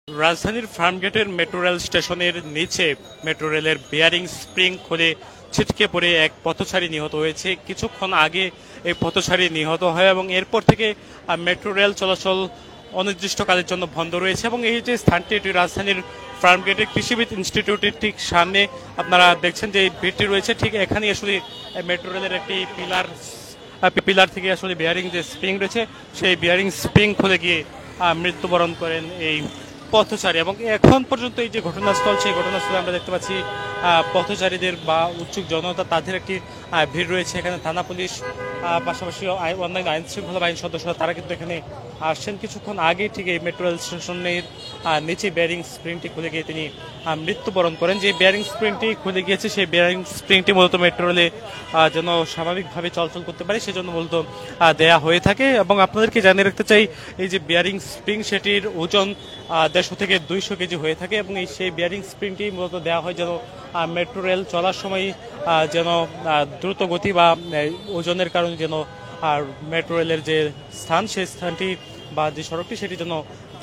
রাজধানীর ফার্মগেটের metro rail স্টেশনের নিচে মেট্রো রেলের বেয়ারিং স্প্রিং খুলে ছিটকে পড়ে এক পথচারী নিহত হয়েছে। কিছুক্ষণ আগে এই পথচারী নিহত হয় এবং এরপর থেকে মেট্রো রেল চলাচল অনির্দিষ্টকালের জন্য বন্ধ রয়েছে। এবং এই যে স্থানটি, এটি রাজধানীর ফার্মগেটের কৃষিবিদ ইনস্টিটিউটের ঠিক সামনে। আপনারা দেখছেন যে এই ভিড়টি রয়েছে, ঠিক এখানে আসলে মেট্রো রেলের একটি পিলার থেকে আসলে বেয়ারিং যে স্প্রিং রয়েছে, সেই বেয়ারিং স্প্রিং খুলে গিয়ে মৃত্যুবরণ করেন এই পথচারী। এবং এখন পর্যন্ত এই যে ঘটনাস্থল, সেই ঘটনাস্থলে আমরা দেখতে পাচ্ছি পথচারীদের বা উৎসুক জনতা, তাদের একটি ভিড় রয়েছে। এখানে থানা পুলিশ, পাশাপাশি অন্যান্য আইন শৃঙ্খলা বাহিনীর সদস্যরা, তারা কিন্তু এখানে আসছেন। কিছুক্ষণ আগে ঠিক এই মেট্রো রেল স্টেশনের নিচে বেয়ারিং স্প্রিংটি খুলে গিয়ে তিনি মৃত্যুবরণ করেন। যে বেয়ারিং স্প্রিংটি খুলে গিয়েছে, সেই বেয়ারিং স্প্রিংটি মূলত মেট্রো রেলে যেন স্বাভাবিকভাবে চলাচল করতে পারে সেজন্য মূলত দেয়া হয়ে থাকে। এবং আপনাদেরকে জানিয়ে রাখতে চাই, এই যে বেয়ারিং স্প্রিং, সেটির ওজন 150 থেকে 200 কেজি হয়ে থাকে। এবং সেই বেয়ারিং স্প্রিংটি মূলত দেওয়া হয় যেন মেট্রো রেল চলার সময় যেন দ্রুত গতি বা ওজনের কারণে যেন আর মেট্রো রেলের যে স্থান, সেই স্থানটি বা যে সড়কটি, সেটি যেন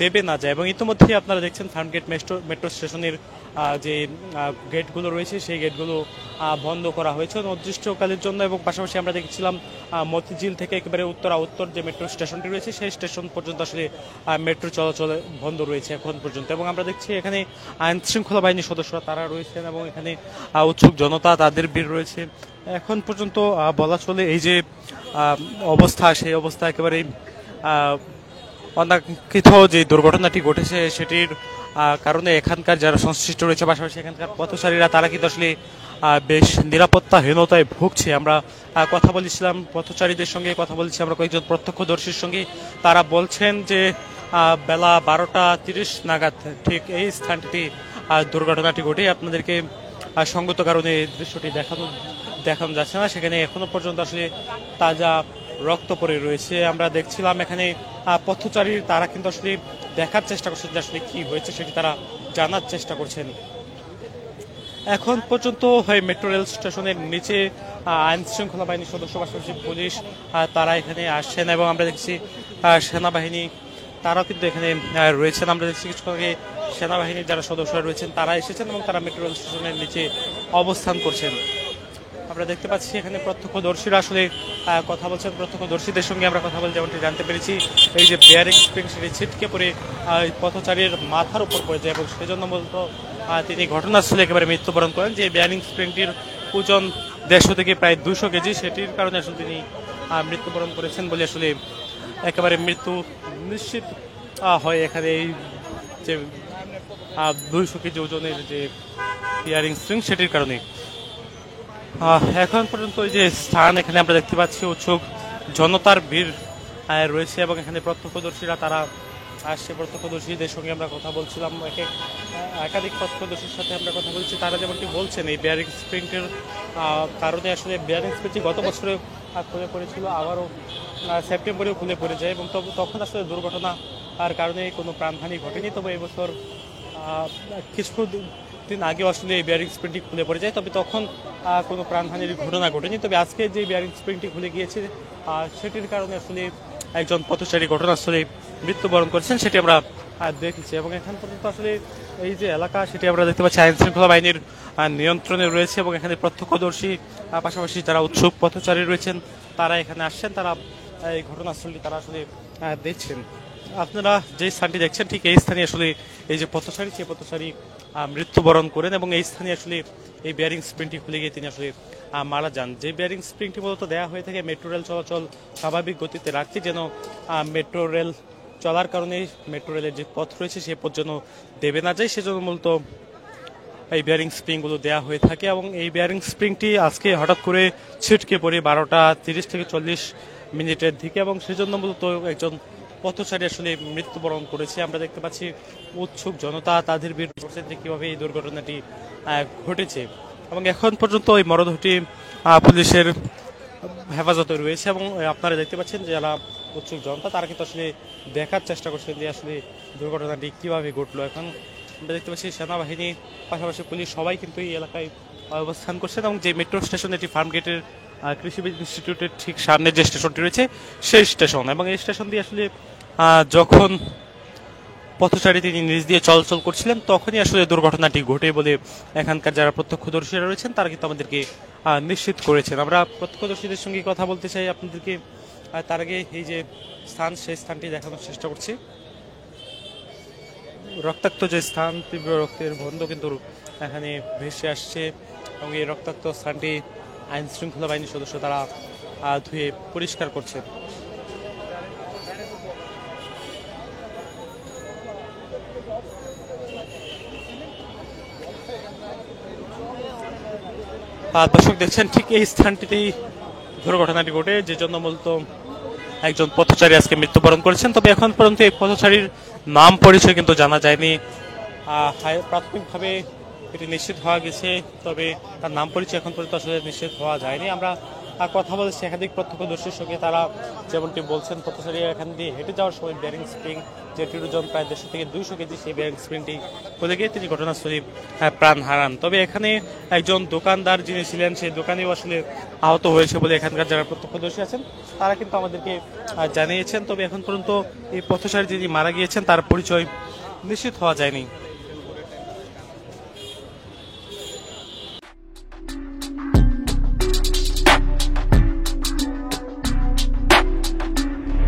দেবে না যায়। এবং ইতিমধ্যেই আপনারা দেখছেন ফার্মগেট মেট্রো স্টেশনের যে গেটগুলো রয়েছে, সেই গেটগুলো বন্ধ করা হয়েছে অনির্দিষ্টকালের জন্য। এবং পাশাপাশি আমরা দেখছিলাম মতিঝিল থেকে একেবারে উত্তর যে মেট্রো স্টেশনটি রয়েছে, সেই স্টেশন পর্যন্ত আসলে মেট্রো চলাচল বন্ধ রয়েছে এখন পর্যন্ত। এবং আমরা দেখছি এখানে আইন শৃঙ্খলা বাহিনীর সদস্যরা তারা রয়েছেন এবং এখানে উৎসুক জনতা, তাদের ভিড় রয়েছে। এখন পর্যন্ত বলা চলে এই যে অবস্থা, সেই অবস্থা একেবারেই অনাকাঙ্ক্ষিত যে দুর্ঘটনাটি ঘটেছে, সেটির কারণে এখানকার যারা সংশ্লিষ্ট রয়েছে, পাশাপাশি এখানকার পথচারীরা, তারা কিন্তু আসলে বেশ নিরাপত্তাহীনতায় ভুগছে। আমরা কথা বলেছিলাম পথচারীদের সঙ্গে, কথা বলেছি আমরা কয়েকজন প্রত্যক্ষদর্শীর সঙ্গে। তারা বলছেন যে বেলা 12টা 30 নাগাদ ঠিক এই স্থানটিতে দুর্ঘটনাটি ঘটে। আপনাদেরকে সঙ্গত কারণে এই দৃশ্যটি দেখানো যাচ্ছে না, সেখানে এখনো পর্যন্ত আসলে তাজা রক্ত পড়ে রয়েছে। আমরা দেখছিলাম এখানে পথচারী, তারা কিন্তু আসলে দেখার চেষ্টা করছেন যে আসলে কি হয়েছে, সেটি তারা জানার চেষ্টা করছেন। এখন পর্যন্ত মেট্রো রেল স্টেশনের নিচে আইন শৃঙ্খলা বাহিনীর সদস্য, পাশাপাশি পুলিশ, তারা এখানে আসছেন। এবং আমরা দেখছি সেনাবাহিনী, তারাও কিন্তু এখানে রয়েছেন। আমরা দেখছি কিছু আগে সেনাবাহিনীর যারা সদস্যরা রয়েছেন, তারা এসেছেন এবং তারা মেট্রো রেল স্টেশনের নিচে অবস্থান করছেন। আমরা দেখতে পাচ্ছি এখানে প্রত্যক্ষদর্শীরা আসলে কথা বলছেন। প্রত্যক্ষদর্শীদের সঙ্গে আমরা কথা বলে যেমনটি জানতে পেরেছি, এই যে বেয়ারিং স্প্রিং, সেটি ছিটকে পড়ে পথচারীর মাথার উপর পড়ে যায় এবং সেজন্য মূলত তিনি ঘটনাস্থলে একেবারে মৃত্যুবরণ করেন। যে বেয়ারিং স্প্রিংটির ওজন 150 থেকে প্রায় 200 কেজি, সেটির কারণে আসলে তিনি মৃত্যুবরণ করেছেন বলে আসলে একেবারে মৃত্যু নিশ্চিত হয় এখানে। এই যে 200 কেজি ওজনের যে বেয়ারিং স্প্রিং, সেটির কারণে। এখন পর্যন্ত এই যে স্থান, এখানে আমরা দেখতে পাচ্ছি উৎসুক জনতার ভিড় রয়েছে এবং এখানে প্রত্যক্ষদর্শীরা তারা আসছে। প্রত্যক্ষদর্শীদের সঙ্গে আমরা কথা বলছিলাম, একাধিক প্রত্যক্ষদর্শীর সাথে আমরা কথা বলছি। তারা যেমনটি বলছেন, এই বেয়ারিং স্প্রিংটির কারণে আসলে বেয়ারিং স্প্রিংটি গত বছরে খুলে পড়েছিল, আবারও সেপ্টেম্বরেও খুলে পড়ে যায়। এবং তখন আসলে দুর্ঘটনা আর কারণে কোনো প্রাণহানি ঘটেনি। তবে এবছর কিছুদিন আগে আসলে এই বেয়ারিং স্প্রিংটি খুলে পড়ে যায়, তবে তখন কোনো প্রাণহানির ঘটনা ঘটেনি। তবে আজকে যে বেয়ারিং স্প্রিংটি খুলে গিয়েছে, সেটির কারণে আসলে একজন পথচারী ঘটনাস্থলে মৃত্যুবরণ করেছেন, সেটি আমরা দেখেছি। এবং এখান পর্যন্ত আসলে এই যে এলাকা, সেটি আমরা দেখতে পাচ্ছি আইন শৃঙ্খলা বাহিনীর নিয়ন্ত্রণে রয়েছে। এবং এখানে প্রত্যক্ষদর্শী, পাশাপাশি যারা উৎসুক পথচারী রয়েছেন, তারা এখানে আসছেন, তারা এই ঘটনাস্থলটি তারা আসলে দেখছেন। আপনারা যে স্থানটি দেখছেন, ঠিক এই স্থানে আসলে এই যে পথচারী, সেই পথচারী মৃত্যুবরণ করেন এবং এই স্থানে আসলে এই বেয়ারিং স্প্রিংটি খুলে গিয়ে তিনি আসলে মারা যান। যে বেয়ারিং স্প্রিংটি মূলত দেওয়া হয়ে থাকে মেট্রো রেল চলাচল স্বাভাবিক গতিতে রাখতে, যেন মেট্রো রেল চলার কারণে মেট্রো রেলের যে পথ রয়েছে, সেই পথ যেন দেবে না যায়, সেজন্য মূলত এই বেয়ারিং স্প্রিংগুলো দেওয়া হয়ে থাকে। এবং এই বেয়ারিং স্প্রিংটি আজকে হঠাৎ করে ছিটকে পড়ে 12টা 30 থেকে 40 মিনিটের দিকে, এবং সেজন্য মূলত একজন পথচারী আসলে মৃত্যুবরণ করেছে। আমরা দেখতে পাচ্ছি উৎসুক জনতা, তাদের ভিড় করছেন যে কীভাবে এই দুর্ঘটনাটি ঘটেছে। এবং এখন পর্যন্ত এই মরদেহটি পুলিশের হেফাজতে রয়েছে। এবং আপনারা দেখতে পাচ্ছেন যে যারা উৎসুক জনতা, তারা কিন্তু আসলে দেখার চেষ্টা করছেন যে আসলে দুর্ঘটনাটি কীভাবে ঘটলো। এখন আমরা দেখতে পাচ্ছি সেনাবাহিনী, পাশাপাশি পুলিশ, সবাই কিন্তু এই এলাকায় অবস্থান করছেন। এবং যে মেট্রো স্টেশন, এটি ফার্মগেটের কৃষিবিদ ইনস্টিটিউটের ঠিক সামনে যে স্টেশনটি রয়েছে, সেই স্টেশন। এবং এই স্টেশন দিয়ে আসলে যখন পথচারী তিনি নিজ দিয়ে চলাচল করছিলেন, তখনই আসলে দুর্ঘটনাটি ঘটে বলে এখানকার যারা প্রত্যক্ষদর্শীরা রয়েছেন তারা কিন্তু আমাদেরকে নিশ্চিত করেছেন। আমরা প্রত্যক্ষদর্শীদের সঙ্গে কথা বলতে চাই আপনাদেরকে। তার আগে এই যে স্থান, সেই স্থানটি দেখানোর চেষ্টা করছি। রক্তাক্ত যে স্থান, তীব্র রক্তের বন্ধ কিন্তু এখানে ভেসে আসছে এবং এই রক্তাক্ত স্থানটি আইন শৃঙ্খলা বাহিনীর সদস্য তারা ধুয়ে পরিষ্কার করছে। দর্শক দেখছেন ঠিক এই স্থানটিতেই দুর্ঘটনাটি ঘটে, যে জন্য মূলত একজন পথচারী আজকে মৃত্যুবরণ করেছেন। তবে এখন পর্যন্ত এই পথচারীর নাম পরিচয় কিন্তু জানা যায়নি। প্রাথমিকভাবে এটি নিশ্চিত হওয়া গেছে, তবে তার নাম পরিচয় এখন পর্যন্ত আসলে নিশ্চিত হওয়া যায়নি। আমরা কথা বলেছি একাধিক প্রত্যক্ষদর্শীর সঙ্গে, তারা যেমনটি বলছেন পথচারী এখান দিয়ে হেঁটে যাওয়ার সময় ব্যারিং স্প্রিং, যেটির ওজন প্রায় 150 থেকে 200 কেজি, সেই ব্যারিং স্প্রিংটি খুলে গিয়ে তিনি ঘটনাস্থলে প্রাণ হারান। তবে এখানে একজন দোকানদার যিনি ছিলেন, সেই দোকানেও আসলে আহত হয়েছে বলে এখানকার যারা প্রত্যক্ষদর্শী আছেন তারা কিন্তু আমাদেরকে জানিয়েছেন। তবে এখন পর্যন্ত এই পথচারী যিনি মারা গিয়েছেন তার পরিচয় নিশ্চিত হওয়া যায়নি।